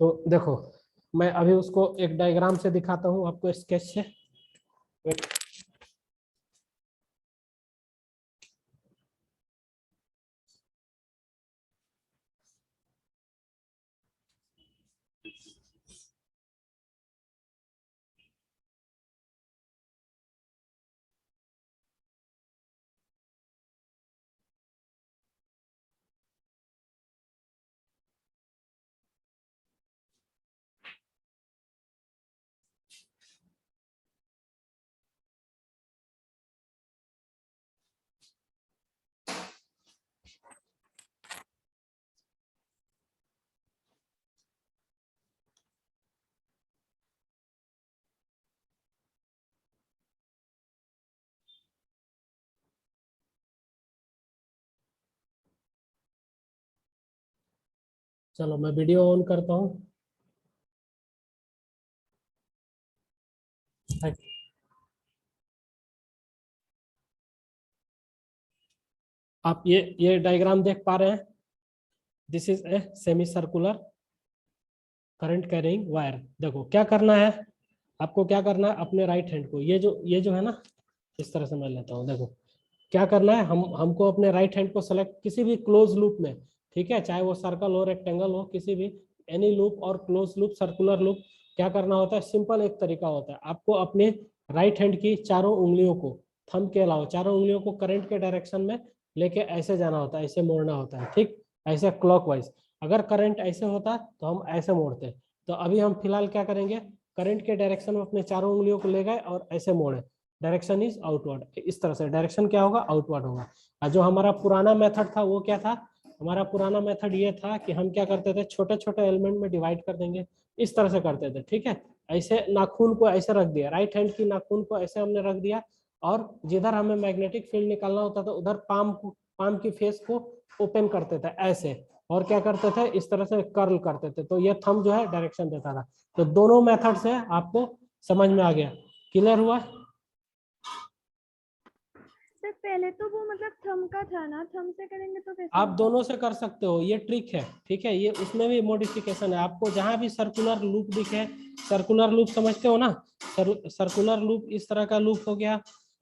तो देखो, मैं अभी उसको एक डायग्राम से दिखाता हूँ आपको, स्केच से। चलो मैं वीडियो ऑन करता हूँ। आप ये डायग्राम देख पा रहे हैं? This is a semi circular current carrying wire. देखो क्या करना है आपको, क्या करना है, अपने राइट हैंड को, ये जो है ना, इस तरह से मैं लेता हूँ। देखो क्या करना है, हमको अपने राइट हैंड को सेलेक्ट किसी भी क्लोज लूप में, ठीक है, चाहे वो सर्कल हो, रेक्टेंगल हो, किसी भी एनी लूप और क्लोज लूप, सर्कुलर लूप। क्या करना होता है, सिंपल एक तरीका होता है, आपको अपने राइट हैंड की चारों उंगलियों को, थंब के अलावा चारों उंगलियों को करंट के डायरेक्शन में लेके ऐसे जाना होता है, ऐसे मोड़ना होता है, ठीक, ऐसे क्लॉकवाइज। अगर करंट ऐसे होता तो हम ऐसे मोड़ते। तो अभी हम फिलहाल क्या करेंगे, करंट के डायरेक्शन में अपने चारों उंगलियों को ले गए और ऐसे मोड़े, डायरेक्शन इज आउटवर्ड। इस तरह से डायरेक्शन क्या होगा, आउटवर्ड होगा। और जो हमारा पुराना मेथड था वो क्या था, हमारा पुराना मेथड ये था कि हम क्या करते थे, छोटे छोटे एलिमेंट में डिवाइड कर देंगे, इस तरह से करते थे, ठीक है। ऐसे नाखून को ऐसे रख दिया, राइट हैंड की नाखून को ऐसे हमने रख दिया, और जिधर हमें मैग्नेटिक फील्ड निकालना होता था उधर पाम की फेस को ओपन करते थे ऐसे, और क्या करते थे, इस तरह से कर्ल करते थे। तो ये थंब जो है डायरेक्शन देता था। तो दोनों मेथड से आपको समझ में आ गया, क्लियर हुआ? सर पहले तो वो मतलब थंब का था ना, थंब से करेंगे तो कैसे आप होगा? दोनों से कर सकते हो, ये ट्रिक है, ठीक है। ये उसमें भी मॉडिफिकेशन है, आपको जहां भी सर्कुलर लूप दिखे, सर्कुलर लूप समझते हो ना, सर्कुलर लूप इस तरह का लूप हो गया,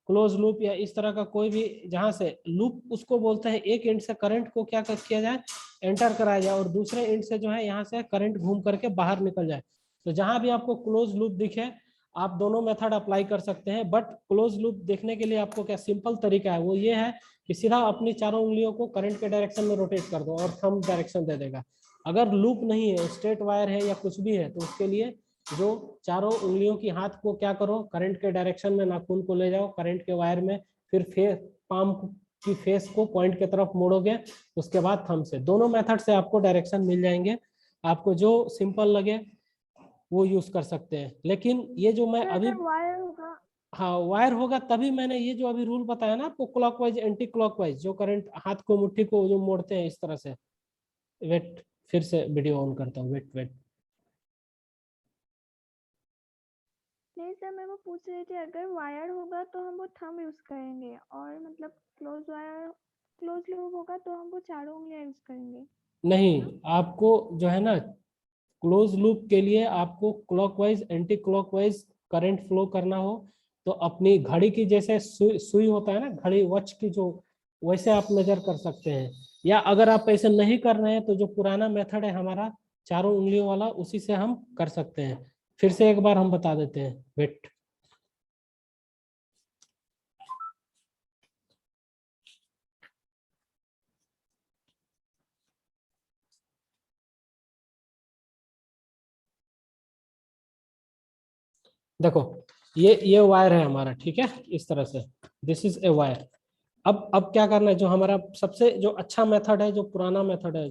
क्लोज लूप या इस तरह का कोई भी, जहां से लूप उसको बोलते हैं, एक एंड से करंट को क्या किया जाए, एंटर कराया जाए, और दूसरे एंड से जो है यहाँ से करंट घूम करके बाहर निकल जाए। तो जहां भी आपको क्लोज लूप दिखे, आप दोनों मेथड अप्लाई कर सकते हैं। बट क्लोज लूप देखने के लिए आपको क्या सिंपल तरीका है, वो ये है कि सीधा अपनी चारों उंगलियों को करंट के डायरेक्शन में रोटेट कर दो और थंब डायरेक्शन दे देगा। अगर लूप नहीं है, स्ट्रेट वायर है या कुछ भी है, तो उसके लिए जो चारों उंगलियों की हाथ को क्या करो, करंट के डायरेक्शन में नाखून को ले जाओ करंट के वायर में, फिर पाम की फेस को पॉइंट की तरफ मोड़ोगे, उसके बाद थंब से। दोनों मेथड से आपको डायरेक्शन मिल जाएंगे, आपको जो सिंपल लगे वो यूज कर सकते हैं। लेकिन ये जो मैं अभी, वायर होगा। हाँ वायर होगा, तभी मैंने ये जो अभी रूल बताया ना आपको, क्लॉकवाइज एंटी क्लॉकवाइज, जो करंट हाथ को, मुट्ठी को जो मोड़ते हैं इस तरह से। वेट, फिर से वीडियो ऑन करता हूँ, वेट वेट। नहीं सर, मैं वो पूछ रही थी, अगर वायर होगा तो हम वो थंब यूज करेंगे, और मतलब क्लोज लूप होगा तो हम वो चारों उंगलियां यूज करेंगे नहीं, ना? आपको जो है ना, क्लोज लूप के लिए आपको clockwise anti clockwise current flow करना हो, तो अपनी घड़ी की जैसे सुई होता है ना, घड़ी वॉच की जो, वैसे आप मेजर कर सकते हैं। या अगर आप ऐसे नहीं कर रहे हैं तो जो पुराना मेथड है हमारा चारों उंगलियों वाला, उसी से हम कर सकते हैं। फिर से एक बार हम बता देते हैं, वेट। देखो ये वायर है हमारा, ठीक है, इस तरह से, दिस इज ए वायर। अब क्या करना है, जो हमारा सबसे जो अच्छा मेथड है, जो पुराना मेथड है,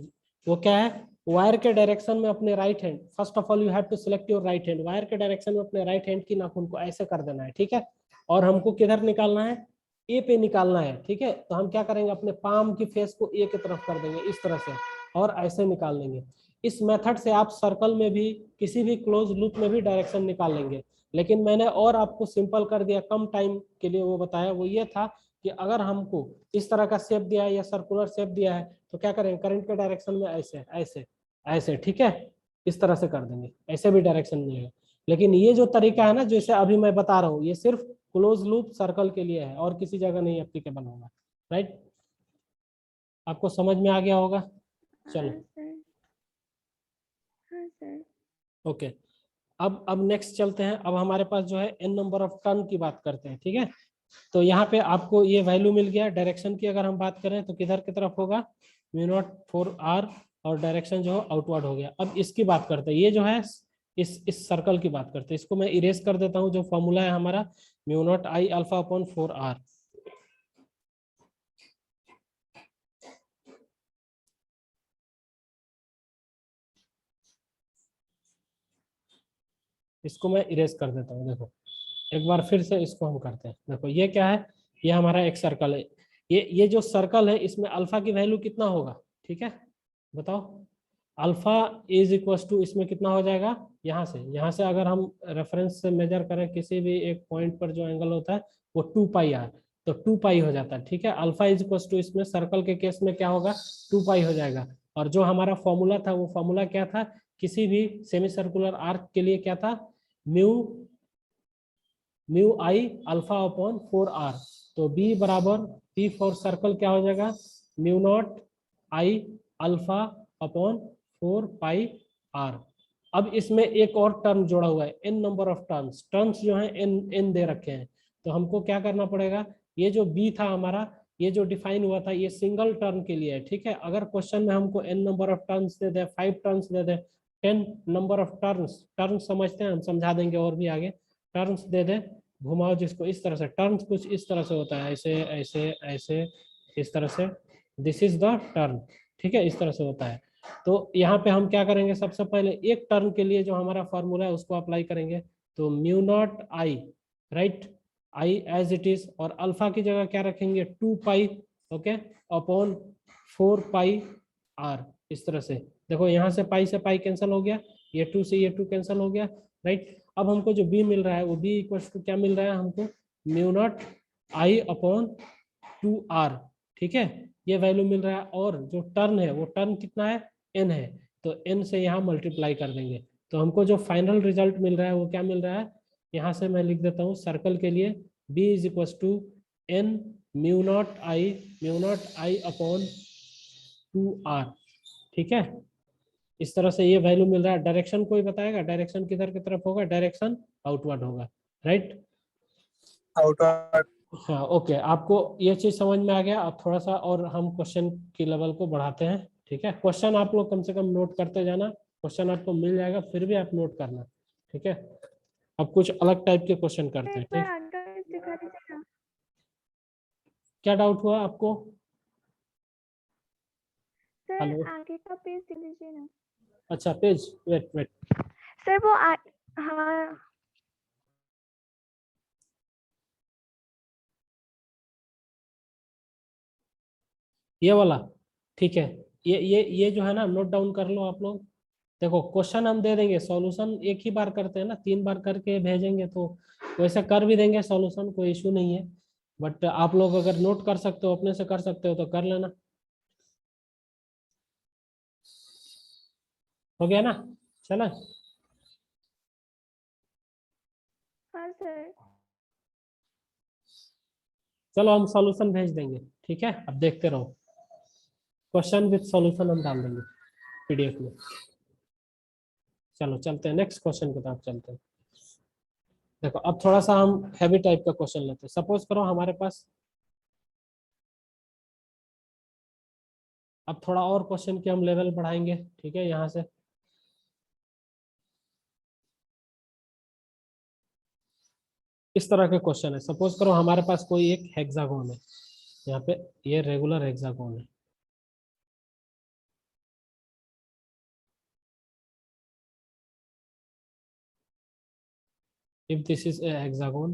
वो क्या है, वायर के डायरेक्शन में अपने right hand, first of all you have to select your right hand, wire के डायरेक्शन में अपने राइट हैंड की नाखून को ऐसे कर देना है, ठीक है। और हमको किधर निकालना है, ए पे निकालना है, ठीक है। तो हम क्या करेंगे, अपने पाम की फेस को ए की तरफ कर देंगे इस तरह से, और ऐसे निकाल लेंगे। इस मेथड से आप सर्कल में भी, किसी भी क्लोज लूप में भी डायरेक्शन निकाल लेंगे। लेकिन मैंने और आपको सिंपल कर दिया, कम टाइम के लिए वो बताया, वो ये था कि अगर हमको इस तरह का शेप दिया है या सर्कुलर शेप दिया है, तो क्या करें, करंट के डायरेक्शन में ऐसे ऐसे ऐसे, ठीक है। इस तरह से कर देंगे, ऐसे भी डायरेक्शन मिलेगा। लेकिन ये जो तरीका है ना, जैसे अभी मैं बता रहा हूँ, ये सिर्फ क्लोज लूप सर्कल के लिए है और किसी जगह नहीं एप्लीकेबल होगा। राइट, आपको समझ में आ गया होगा। चलो हाँ सर। हाँ सर। ओके, अब नेक्स्ट चलते हैं। अब हमारे पास जो है एन नंबर ऑफ टर्न की बात करते हैं, ठीक है। तो यहाँ पे आपको ये वैल्यू मिल गया। डायरेक्शन की अगर हम बात करें तो किधर की तरफ होगा, म्यू नॉट 4r, और डायरेक्शन जो है आउटवर्ड हो गया। अब इसकी बात करते हैं, ये जो है इस सर्कल की बात करते हैं। इसको मैं इरेज कर देता हूँ। जो फॉर्मूला है हमारा, mu naught I alpha upon 4r। इसको मैं इरेज कर देता हूँ। देखो एक बार फिर से इसको हम करते हैं। देखो ये क्या है, ये हमारा एक सर्कल है। ये जो सर्कल है, इसमें अल्फा की वैल्यू कितना होगा, ठीक है, बताओ। अल्फा इज इक्वल टू, इसमें कितना हो जाएगा, यहाँ से अगर हम रेफरेंस से मेजर करें किसी भी एक पॉइंट पर जो एंगल होता है वो 2 पाई आर, तो 2 पाई हो जाता है, ठीक है। अल्फा इज इक्वल टू, इसमें सर्कल के केस में क्या होगा, 2 पाई हो जाएगा। और जो हमारा फॉर्मूला था, वो फॉर्मूला क्या था, किसी भी सेमी सर्कुलर आर्क के लिए क्या था, म्यू म्यू आई अल्फा अपॉन 4r। तो बी बराबर, पी फॉर सर्कल क्या हो जाएगा, mu not I alpha upon 4 pi R. अब इसमें एक और टर्म जोड़ा हुआ है, N number of terms. Terms जो है एन एन दे रखे हैं, तो हमको क्या करना पड़ेगा, ये जो बी था हमारा, ये जो डिफाइन हुआ था, ये सिंगल टर्म के लिए है, ठीक है। अगर क्वेश्चन में हमको एन नंबर ऑफ टर्म्स दे दे, 5 टर्म्स दे दे, 10 नंबर ऑफ टर्म्स, टर्म्स समझते हैं हम, समझा देंगे और भी आगे, टर्म्स दे दे, घुमाओ जिसको इस तरह से, टर्न्स कुछ इस तरह से होता है, ऐसे ऐसे ऐसे, इस तरह से, दिस इज द टर्न, ठीक है, इस तरह से होता है। तो यहाँ पे हम क्या करेंगे, सबसे पहले एक टर्न के लिए जो हमारा फॉर्मूला है उसको अप्लाई करेंगे। तो mu not I, right, I as it is, और अल्फा की जगह क्या रखेंगे, 2 pi, okay, upon 4 pi R, इस तरह से। देखो यहाँ से पाई कैंसिल हो गया, ये 2 से ये 2 कैंसिल हो गया, राइट। अब हमको जो बी मिल रहा है, वो बी इक्वल टू क्या मिल रहा है हमको, mu naught I upon 2r, ठीक है, ये वैल्यू मिल रहा है। और जो टर्न है, वो टर्न कितना है, n है, तो n से यहाँ मल्टीप्लाई कर देंगे। तो हमको जो फाइनल रिजल्ट मिल रहा है वो क्या मिल रहा है, यहाँ से मैं लिख देता हूँ सर्कल के लिए, b is equal to n mu not I upon 2r, ठीक है। इस तरह से ये वैल्यू मिल रहा है। डायरेक्शन कोई बताएगा, डायरेक्शन किधर की तरफ होगा, डायरेक्शन आउटवर्ड होगा, राइट। आउटवर्ड। हाँ ओके, आपको ये चीज समझ में आ गया। अब थोड़ा सा और हम क्वेश्चन की लेवल को बढ़ाते हैं, ठीक है। क्वेश्चन आप लोग कम से कम नोट करते जाना, क्वेश्चन आपको मिल जाएगा, फिर भी आप नोट करना, ठीक है। अब कुछ अलग टाइप के क्वेश्चन करते हैं, एक बार ठीक। आगे दिखा दीजिए ना। क्या डाउट हुआ आपको, सर हेलो। आगे का पेज दिख दीजिए ना। अच्छा पेज, वेट वेट, सर वो हाँ। ये वाला, ठीक है। ये जो है ना, नोट डाउन कर लो आप लोग। देखो क्वेश्चन हम दे देंगे, सॉल्यूशन एक ही बार करते हैं ना, 3 बार करके भेजेंगे तो वैसे कर भी देंगे सॉल्यूशन, कोई इशू नहीं है। बट आप लोग अगर नोट कर सकते हो, अपने से कर सकते हो तो कर लेना। हो गया ना, चला। हाँ सर। चलो हम सॉल्यूशन भेज देंगे, ठीक है। अब देखते रहो, क्वेश्चन विद सॉल्यूशन हम डाल देंगे पीडीएफ में। चलो चलते हैं नेक्स्ट क्वेश्चन की तरफ चलते हैं। देखो अब थोड़ा सा हम हैवी टाइप का क्वेश्चन लेते हैं। सपोज करो हमारे पास, अब थोड़ा और क्वेश्चन की हम लेवल बढ़ाएंगे, ठीक है, यहाँ से। इस तरह के क्वेश्चन है, सपोज करो हमारे पास कोई एक हेक्सागोन है, यहाँ पे ये रेगुलर हेक्सागोन है। If this is a hexagon,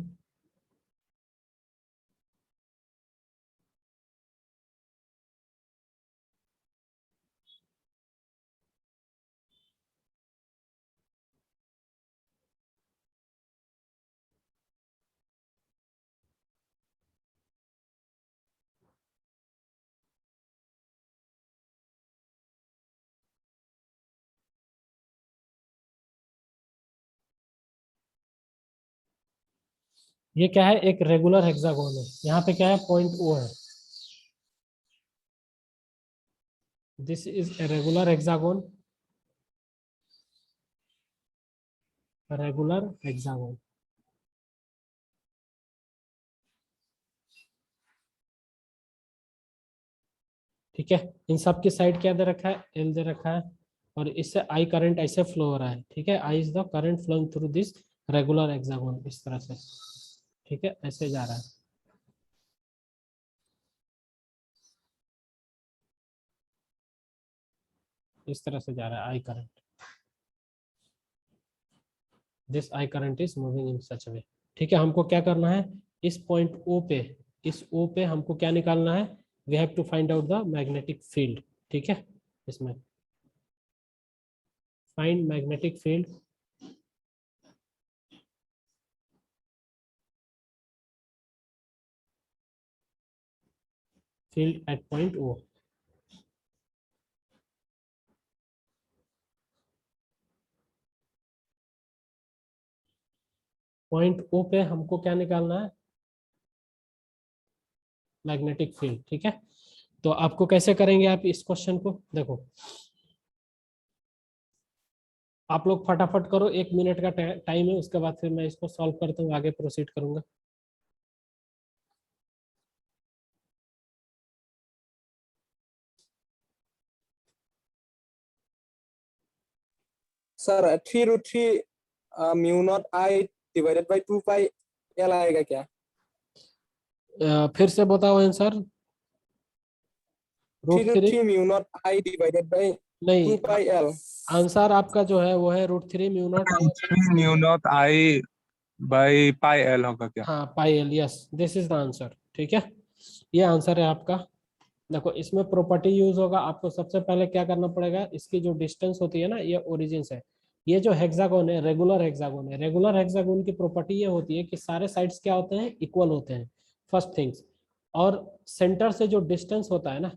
ये क्या है, एक रेगुलर हेक्सागोन है, यहाँ पे क्या है, पॉइंट ओ है। This is a regular hexagon, regular hexagon. ठीक है, इन सब की साइड क्या दे रखा है, एल दे रखा है, और इससे आई करंट ऐसे फ्लो हो रहा है। ठीक है, I is the current flowing through this regular hexagon, इस तरह से। ठीक है, ऐसे जा रहा है। इस तरह से जा रहा है I current, this I current is moving in such way. ठीक है, हमको क्या करना है, इस पॉइंट ओ पे, इस ओ पे हमको क्या निकालना है, we have to find out the magnetic field. ठीक है, इसमें find magnetic field, field at point O. Point O पे हमको क्या निकालना है, मैग्नेटिक फील्ड। ठीक है, तो आपको कैसे करेंगे आप इस क्वेश्चन को, देखो आप लोग फटाफट करो, 1 मिनट का टाइम है, उसके बाद फिर मैं इसको सॉल्व करता हूँ, आगे प्रोसीड करूंगा। Sir 3√3 mu not I divided by 2 pi L आएगा क्या? फिर से बताओ answer. √3 3√3 mu not I divided by 2 नहीं, पाई एल। आंसर आपका जो है वो है √3 mu not I. Mu not I by pi L होगा क्या? हाँ, pi L, yes, this is the answer. ठीक है, ये आंसर है आपका। देखो इसमें प्रॉपर्टी यूज होगा, आपको सबसे पहले क्या करना पड़ेगा, इसकी जो डिस्टेंस होती है ना, ये ओरिजिन से, ये जो हेक्सागोन है रेगुलर हेक्सागोन है, रेगुलर हेक्सागोन की प्रॉपर्टी ये होती है कि सारे साइड्स क्या होते हैं, इक्वल होते हैं, फर्स्ट थिंग्स। और सेंटर से जो डिस्टेंस होता है ना,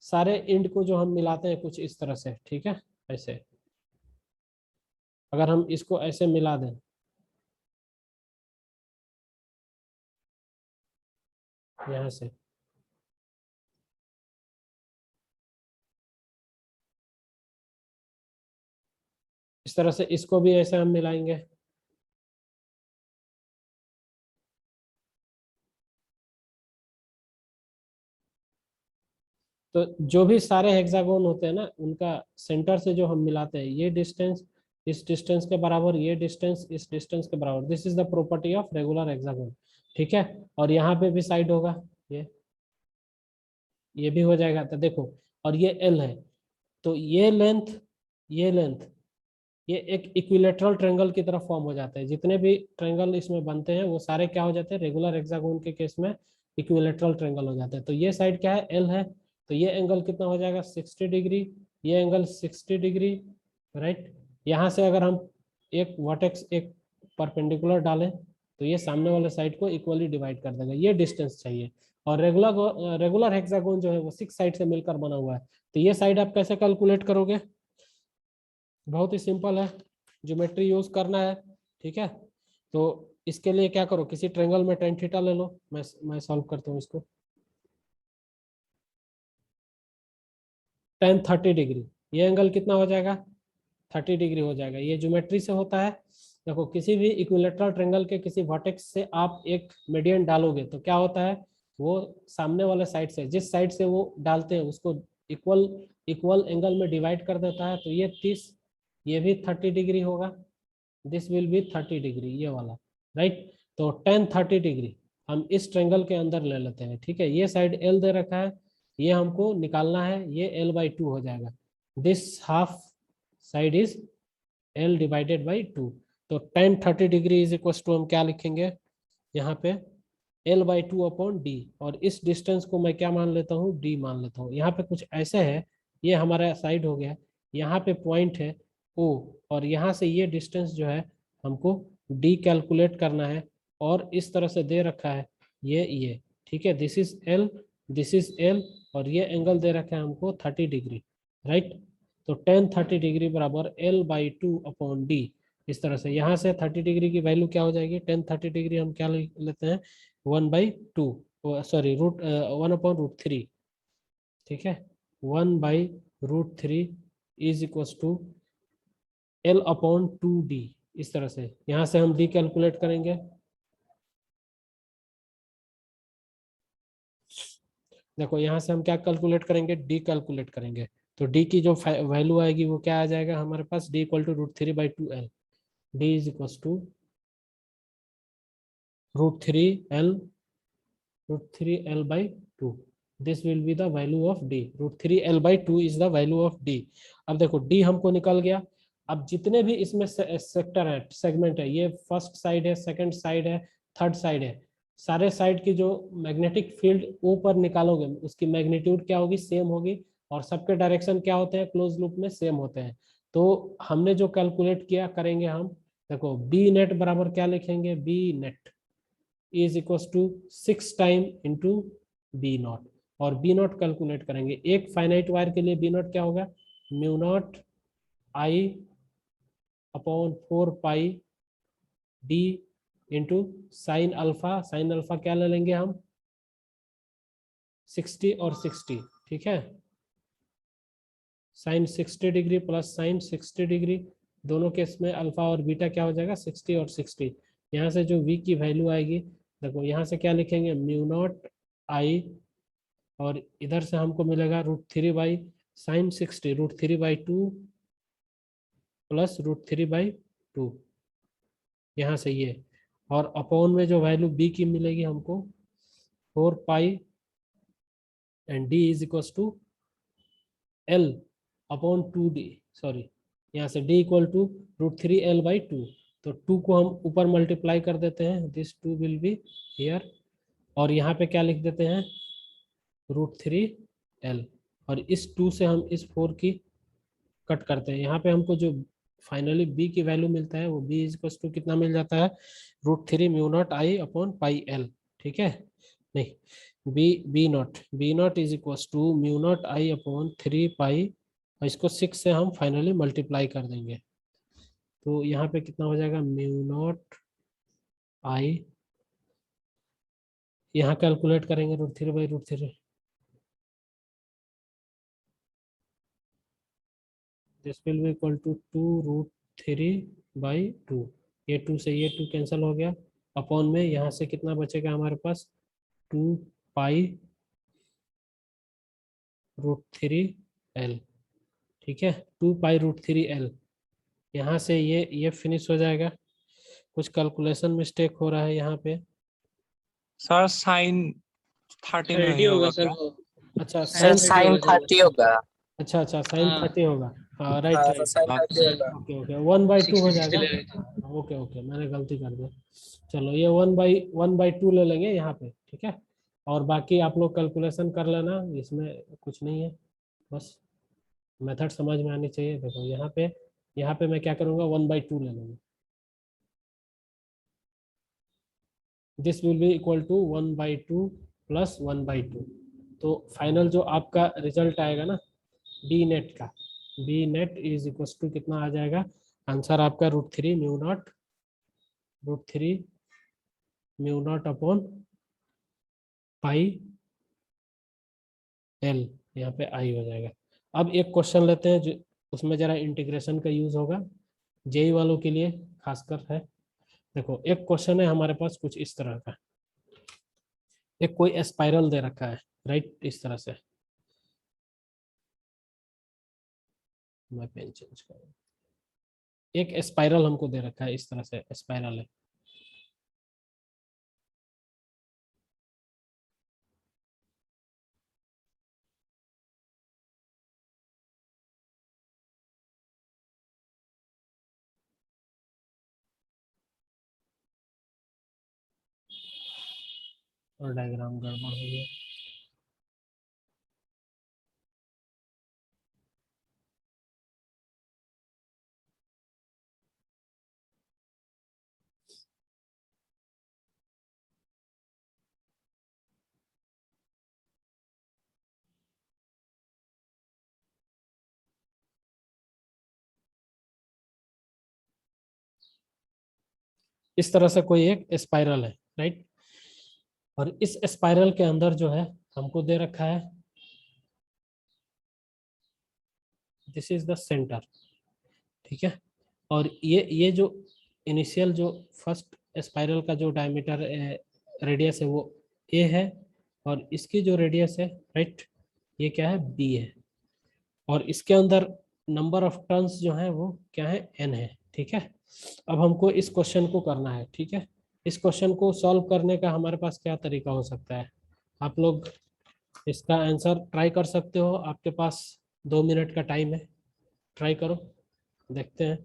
सारे एंड को जो हम मिलाते हैं कुछ इस तरह से। ठीक है, ऐसे अगर हम इसको ऐसे मिला दें, यहाँ से, इस तरह से इसको भी ऐसे हम मिलाएंगे। तो जो भी सारे हेक्सागोन होते हैं ना, उनका सेंटर से जो हम मिलाते हैं, ये डिस्टेंस इस डिस्टेंस के बराबर, ये डिस्टेंस इस डिस्टेंस के बराबर, this is the property of regular hexagon. ठीक है, और यहाँ पे भी साइड होगा, ये भी हो जाएगा। तो देखो, और ये एल है, तो ये लेंथ, ये लेंथ, ये एक इक्विलेटरल ट्रायंगल की तरफ फॉर्म हो जाता है। जितने भी ट्रायंगल इसमें बनते हैं वो सारे क्या हो जाते हैं, रेगुलर हेक्सागोन के केस में इक्विलेटरल ट्रायंगल हो जाता है। तो ये साइड क्या है, एल है, तो ये एंगल कितना हो जाएगा, 60 डिग्री, ये एंगल 60 डिग्री, राइट। यहाँ से अगर हम एक वर्टेक्स, एक परपेंडिकुलर डालें, तो ये सामने वाले साइड को इक्वली डिवाइड कर देगा, ये डिस्टेंस चाहिए। और रेगुलर हेक्सागोन जो है वो 6 साइड से मिलकर बना हुआ है। तो ये साइड आप कैसे कैलकुलेट करोगे, बहुत ही सिंपल है, ज्योमेट्री यूज करना है। ठीक है, तो इसके लिए क्या करो, किसी ट्रायंगल में tan थीटा ले लो, मैं सॉल्व करता हूँ इसको। tan 30 डिग्री, ये एंगल कितना हो जाएगा, 30 डिग्री हो जाएगा। ये ज्योमेट्री से होता है। देखो किसी भी इक्विलेटरल ट्रायंगल के किसी वर्टेक्स से आप एक मीडियन डालोगे तो क्या होता है, वो सामने वाले साइड से, जिस साइड से वो डालते हैं उसको इक्वल इक्वल एंगल में डिवाइड कर देता है। तो ये 30, ये भी 30 डिग्री होगा, दिस विल बी 30 डिग्री, ये वाला, राइट। तो tan 30 डिग्री हम इस ट्रायंगल के अंदर ले लेते हैं। ठीक है, ये साइड एल दे रखा है, ये हमको निकालना है, ये l/2 हो जाएगा। This half side is l divided by 2। तो tan 30 degree is equal to हम क्या लिखेंगे यहाँ पे, l/2 अपॉन d, और इस डिस्टेंस को मैं क्या मान लेता हूँ, d मान लेता हूँ। यहाँ पे कुछ ऐसे है, ये हमारा साइड हो गया, यहाँ पे पॉइंट है O, और यहाँ से ये डिस्टेंस जो है हमको d कैलकुलेट करना है, और इस तरह से दे रखा है ये। ठीक है, this is l, this is l, और ये एंगल दे रखा है हमको 30 डिग्री, राइट। तो tan 30 डिग्री बराबर l/2 अपॉन d, इस तरह से यहाँ से 30 डिग्री की वैल्यू क्या हो जाएगी, टेन 30 डिग्री हम क्या लेते हैं 1/2, सॉरी रूट 1/√3, ठीक है 1/√3 इज इक्वल टू L/2D। इस तरह से यहाँ से हम D कैलकुलेट करेंगे। देखो यहाँ से हम क्या कैलकुलेट करेंगे, D कैलकुलेट करेंगे। तो D की जो वैल्यू आएगी वो क्या आ जाएगा हमारे पास, D equal to √3/2L। D is equal to √3L, √3L/2। This will be the value of D। √3L/2 is the value of D। अब देखो D हमको निकल गया। अब जितने भी इसमें सेक्टर है, सेगमेंट है, ये फर्स्ट साइड है, सेकंड साइड है, थर्ड साइड है, सारे साइड की जो मैग्नेटिक फील्ड ऊपर निकालोगे उसकी मैग्नीट्यूड क्या होगी, सेम होगी, और सबके डायरेक्शन क्या होते हैं क्लोज लूप में, सेम होते हैं। तो हमने जो कैलकुलेट किया करेंगे हम, देखो बी नेट बराबर क्या लिखेंगे, B net is equal to 6 time into B naught, और बी नॉट कैलकुलेट करेंगे। एक फाइनाइट वायर के लिए बी नॉट क्या होगा, mu not I upon 4 pi D into sine alpha. Sine alpha क्या ले लेंगे हम, 60 और 60, ठीक है, sine 60 degree plus sine 60 degree, दोनों केस में अल्फा और बीटा क्या हो जाएगा 60 और 60। यहाँ से जो v की वैल्यू आएगी, देखो यहाँ से क्या लिखेंगे, म्यू नॉट आई, और इधर से हमको मिलेगा √3/sin60, √3/2 प्लस √3/2, यहाँ से ये, और अपॉन में जो वैल्यू b की मिलेगी हमको 4 pi, and d is equal to L/2D, sorry यहाँ से d इक्वल टू √3L/2। तो 2 को हम ऊपर मल्टीप्लाई कर देते हैं, दिस 2 विल बी हियर, और यहाँ पे क्या लिख देते हैं √3L, और इस 2 से हम इस 4 की कट करते हैं। यहाँ पे हमको जो फाइनली b की वैल्यू मिलता है वो b इज इक्वल टू कितना मिल जाता है, √3 म्यू नॉट I/πL, ठीक है, नहीं B naught is equal to mu naught I/3 pi, और इसको 6 से हम फाइनली मल्टीप्लाई कर देंगे। तो यहाँ पे कितना हो जाएगा, म्यू नॉट आई, यहाँ कैलकुलेट करेंगे √3/√3, this will be equal to 2√3/2। ये 2 से ये 2 कैंसिल हो गया, अपॉन में यहाँ से कितना बचेगा हमारे पास, 2 पाई√3L, ठीक है, 2 पाई√3L। यहाँ से ये फिनिश हो जाएगा। कुछ कैलकुलेशन मिस्टेक हो रहा है यहाँ पे। सर साइन 30 में 30 नहीं होगा होगा सर क्या? वो। अच्छा साइन साइन 30 होगा। अच्छा अच्छा साइन हाँ। 30 होगा, हाँ राइट हाँ राइट, sin हाँ 30 होगा। ओके ओके 1/2 हो 60 जाएगा। ले रहे थे। ओके ओके मैंने गलती कर दिया, चलो ये 1/2 ले लेंगे यहाँ पे, ठीक है, और बाकी आप लोग कैलकुलेशन कर लेना, इसमें कुछ नहीं है, बस मेथड समझ में आनी चाहिए। देखो यहाँ पे मैं क्या करूँगा, 1/2 ले लूँगा, this will be equal to 1/2 plus 1/2। तो फाइनल जो आपका रिजल्ट आएगा ना बी नेट का, B net is equal to कितना आ जाएगा, आंसर आपका √3 अपॉन पाई एल, यहाँ पे आई हो जाएगा। अब एक क्वेश्चन लेते हैं जो उसमें जरा इंटीग्रेशन का यूज होगा, जेई वालों के लिए खासकर है। देखो एक क्वेश्चन है हमारे पास कुछ इस तरह का, एक कोई स्पाइरल दे रखा है, राइट, इस तरह से, मैं पेन चेंज करूँ, एक स्पाइरल हमको दे रखा है, इस तरह से स्पाइरल है, और डायग्राम गड़बड़ हो गया। इस तरह से कोई एक स्पाइरल है, राइट। और इस स्पाइरल के अंदर जो है हमको दे रखा है दिस इज द सेंटर, ठीक है। और ये जो इनिशियल जो फर्स्ट स्पाइरल का जो डायमीटर रेडियस है वो ए है, और इसकी जो रेडियस है, राइट, ये क्या है, बी है। और इसके अंदर नंबर ऑफ टर्न्स जो है वो क्या है, एन है, ठीक है। अब हमको इस क्वेश्चन को करना है, ठीक है। इस क्वेश्चन को सॉल्व करने का हमारे पास क्या तरीका हो सकता है, आप लोग इसका आंसर ट्राई कर सकते हो, आपके पास 2 मिनट का टाइम है, ट्राई करो, देखते हैं।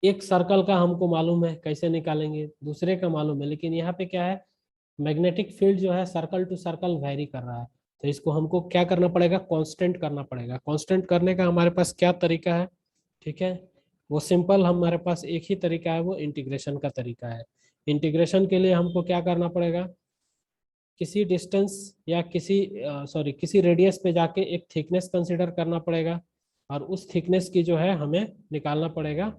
एक सर्कल का हमको मालूम है कैसे निकालेंगे, दूसरे का मालूम है, लेकिन यहाँ पे क्या है, मैग्नेटिक फील्ड जो है सर्कल टू सर्कल वेरी कर रहा है, तो इसको हमको क्या करना पड़ेगा, कांस्टेंट करना पड़ेगा। कांस्टेंट करने का हमारे पास क्या तरीका है, ठीक है, वो सिंपल, हमारे पास एक ही तरीका है, वो इंटीग्रेशन का तरीका है। इंटीग्रेशन के लिए हमको क्या करना पड़ेगा, किसी डिस्टेंस या किसी रेडियस पे जाके एक थिकनेस कंसिडर करना पड़ेगा, और उस थिकनेस की जो है हमें निकालना पड़ेगा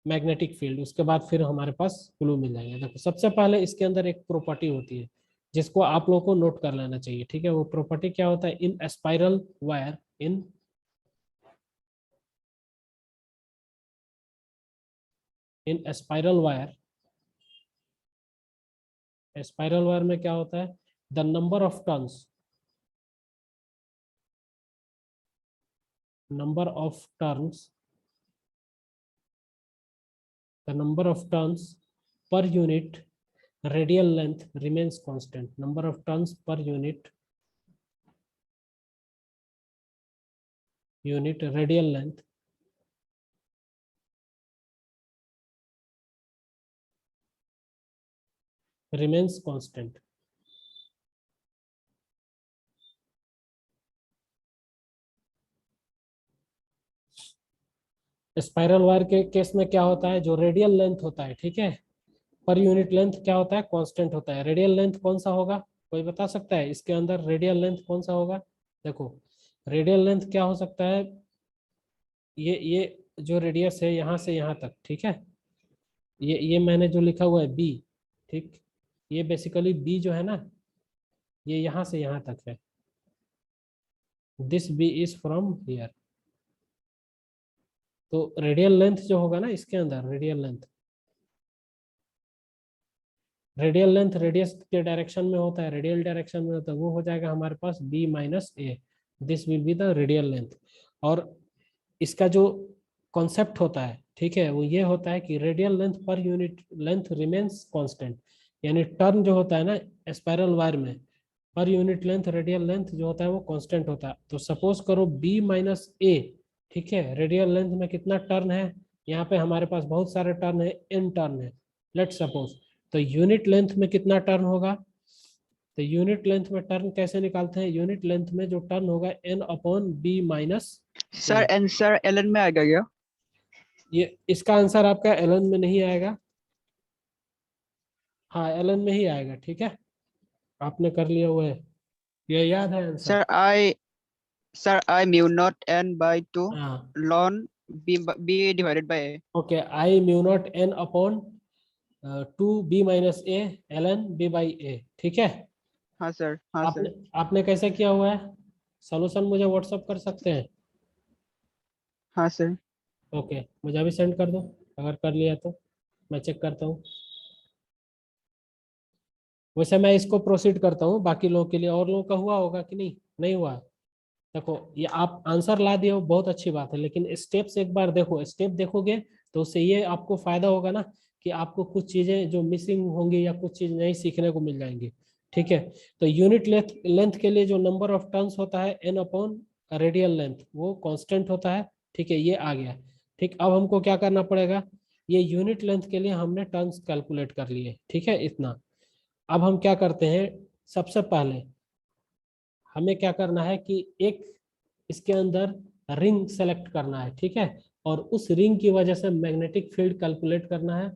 मैग्नेटिक फील्ड, उसके बाद फिर हमारे पास क्लू मिल जाएंगे। देखो सबसे पहले इसके अंदर एक प्रॉपर्टी होती है जिसको आप लोगों को नोट कर लेना चाहिए, ठीक है। वो प्रॉपर्टी क्या होता है, इन स्पाइरल वायर, इन स्पाइरल वायर में क्या होता है, the number of turns per unit radial length remains constant. Number of turns per unit radial length remains constant. Spiral wire के केस में क्या होता है, जो रेडियल लेंथ होता है, ठीक है, पर यूनिट लेंथ क्या होता है, कांस्टेंट होता है। रेडियल लेंथ कौन सा होगा, कोई बता सकता है, इसके अंदर रेडियल लेंथ कौन सा होगा। देखो रेडियल लेंथ क्या हो सकता है, ये जो रेडियस है यहाँ से यहाँ तक, ठीक है, ये मैंने जो लिखा हुआ है बी, ठीक, ये बेसिकली बी जो है ना, ये यहाँ से यहाँ तक है, this B is from here. तो रेडियल लेंथ जो होगा ना इसके अंदर, रेडियल लेंथ रेडियस के डायरेक्शन में होता है, रेडियल डायरेक्शन में होता है, वो हो जाएगा हमारे पास b minus A, this will be the radial length. और इसका जो कॉन्सेप्ट होता है, ठीक है, वो ये होता है कि radial length per unit length remains constant, यानी टर्न जो होता है ना स्पाइरल वायर में, per unit length radial length जो होता है वो कांस्टेंट होता है। तो सपोज करो b माइनस ए, ठीक है, रेडियल लेंथ में कितना टर्न है, यहाँ पे हमारे पास बहुत सारे टर्न है, n टर्न है, लेट सपोज। तो यूनिट लेंथ में कितना टर्न होगा, तो यूनिट लेंथ में टर्न कैसे निकालते हैं, यूनिट लेंथ में जो टर्न होगा n upon B minus. Sir answer Allen में आएगा क्या? ये इसका आंसर आपका एलन में नहीं आएगा, हाँ एलन में ही आएगा, ठीक है, आपने कर लिया हुआ है, ये याद है answer. Sir I mu not N by 2 हाँ ln B divided by A. Okay, I mu not N upon 2b minus A ln b by A, ठीक है। हाँ सर, हाँ आपने सर। आपने कैसे किया हुआ है, सॉल्यूशन मुझे व्हाट्सअप कर सकते हैं, हाँ सर। ओके, मुझे अभी सेंड कर दो, अगर कर लिया तो मैं चेक करता हूँ। वैसे मैं इसको प्रोसीड करता हूँ बाकी लोगों के लिए, और लोगों का हुआ होगा कि नहीं, नहीं हुआ। देखो ये आप आंसर ला दिए हो, बहुत अच्छी बात है, लेकिन स्टेप्स एक बार देखो, स्टेप देखोगे तो उससे ये आपको फायदा होगा ना कि आपको कुछ चीजें जो मिसिंग होंगी या कुछ चीज नई सीखने को मिल जाएंगी, ठीक है। तो यूनिट लेंथ के लिए जो नंबर ऑफ टर्न्स होता है n अपॉन रेडियल लेंथ, वो कांस्टेंट होता है, ठीक है, ये आ गया, ठीक। अब हमको क्या करना पड़ेगा, ये यूनिट लेंथ के लिए हमने टर्न्स कैलकुलेट कर लिए, ठीक है, इतना। अब हम क्या करते हैं, सबसे पहले हमें क्या करना है कि एक इसके अंदर रिंग सेलेक्ट करना है, ठीक है, और उस रिंग की वजह से मैग्नेटिक फील्ड कैलकुलेट करना है,